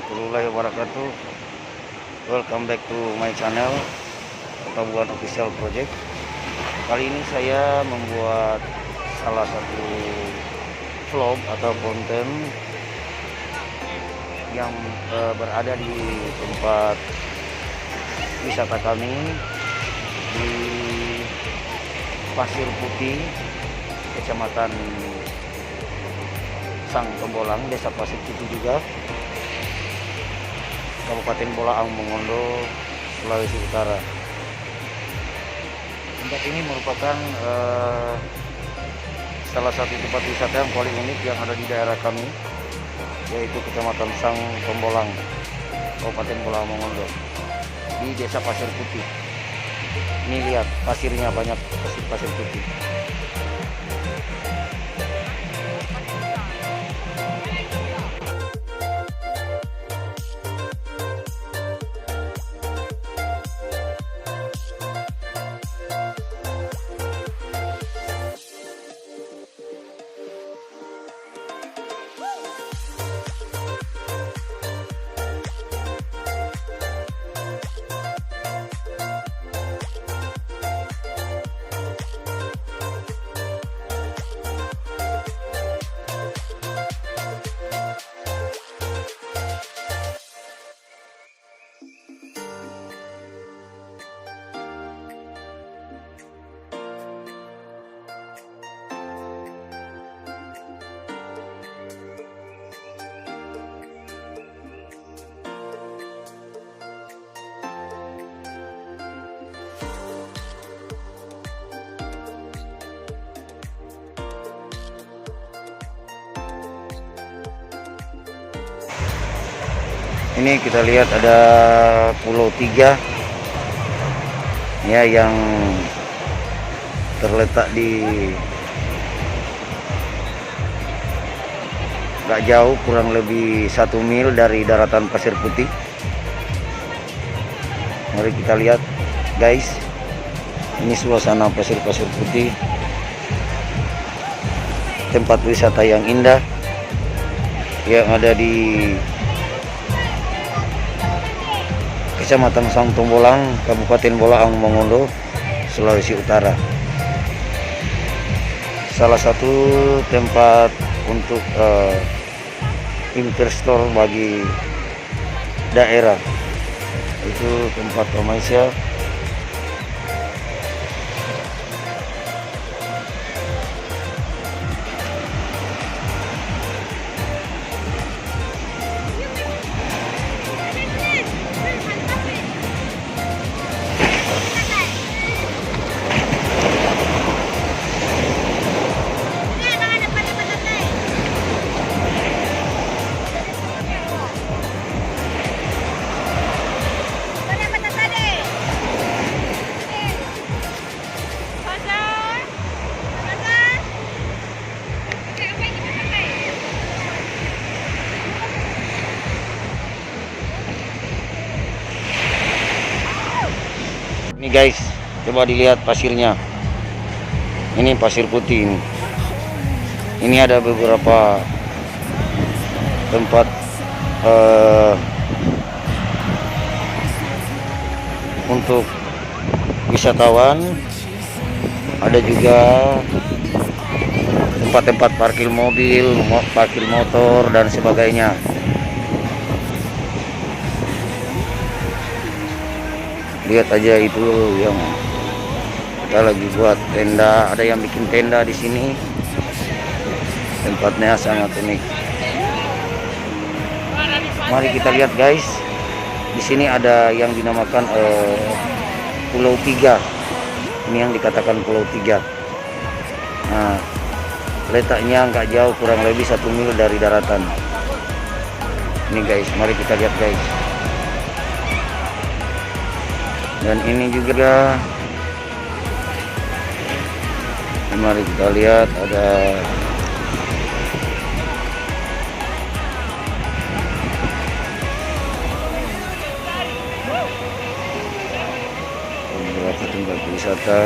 warahmatullahi wabarakatuh. Welcome back to my channel Petabuhan Official Project. Kali ini saya membuat salah satu vlog atau konten yang berada di tempat wisata kami di Pasir Putih, Kecamatan Sang Tombolang, Desa Pasir Putih juga, Kabupaten Bolaang Mongondo, Sulawesi Utara. Tempat ini merupakan salah satu tempat wisata yang paling unik yang ada di daerah kami, yaitu Kecamatan Sang Tombolang, Kabupaten Bolaang Mongondo, di Desa Pasir Putih. Ini lihat pasirnya, banyak pasir putih. Ini kita lihat ada Pulau 3 ya, yang terletak di gak jauh, kurang lebih 1 mil dari daratan Pasir Putih. Mari kita lihat guys, ini suasana Pasir Putih, tempat wisata yang indah yang ada di Kecamatan Sang Tombolang, Kabupaten Bolaang Mongondo, Sulawesi Utara. Salah satu tempat untuk investor bagi daerah, itu tempat Malaysia. Ini guys, coba dilihat pasirnya. Ini pasir putih ini. Ini ada beberapa tempat untuk wisatawan. Ada juga tempat-tempat parkir mobil, parkir motor dan sebagainya. Lihat aja itu yang kita lagi buat tenda, ada yang bikin tenda di sini. Tempatnya sangat unik. Mari kita lihat guys. Di sini ada yang dinamakan Pulau 3. Ini yang dikatakan Pulau 3. Nah, letaknya nggak jauh, kurang lebih 1 mil dari daratan. Ini guys, mari kita lihat guys. Dan ini juga, mari kita lihat, ada beberapa tempat wisata.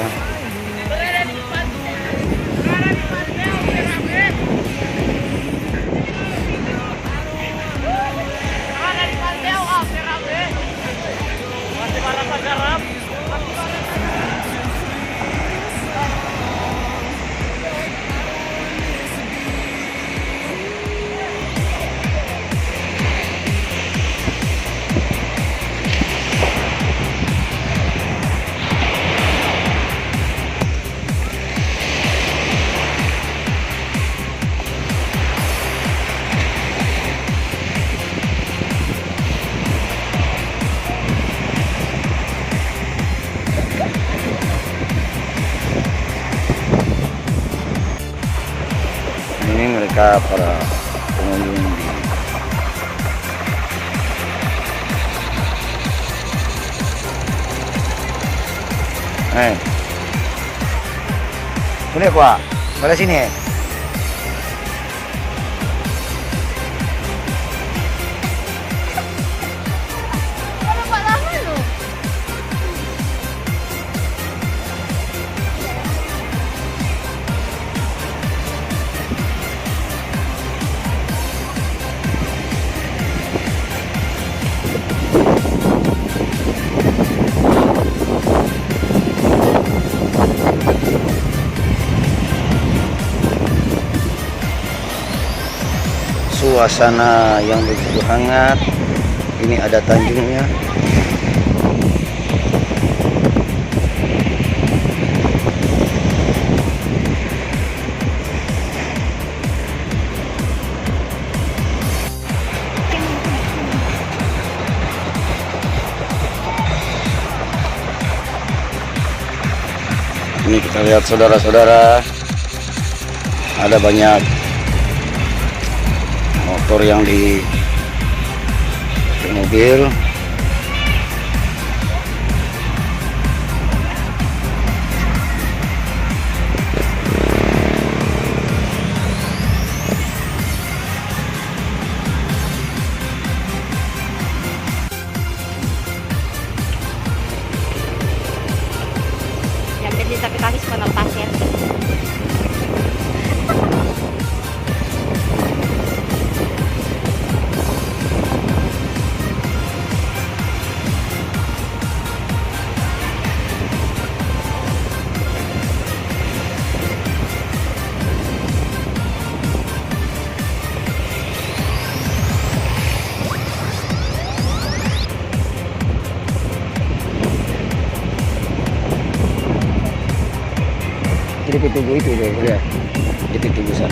Ini mereka para pengunjung di ini kuah pada sini. Suasana yang begitu hangat. Ini ada tanjungnya. Ini kita lihat saudara-saudara, ada banyak motor yang di mobil. Yang jadi kapitalis menang pasir. Di pintu itu lihat di pintu sana.